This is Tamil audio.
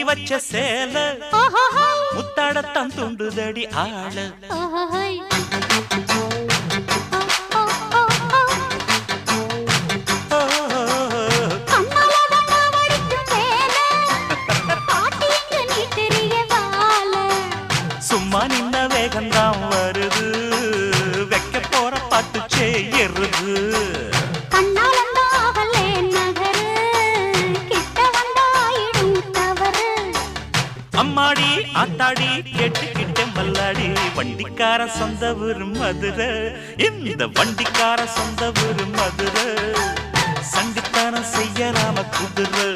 வச்ச சேல முத்தாடத்தான் துண்டுதடி ஆள சும்மா நின்ன வேகந்தான் வருது வைக்க போற பாட்டு செய்யறது அம்மாடி ஆத்தாடி கேட்டுக்கிட்ட மல்லாடி வண்டிக்கார சொந்த ஊரு மதுரை இந்த வண்டிக்கார சொந்த ஊரு மதுரை சண்டித்தானம் செய்யலாம குதிரை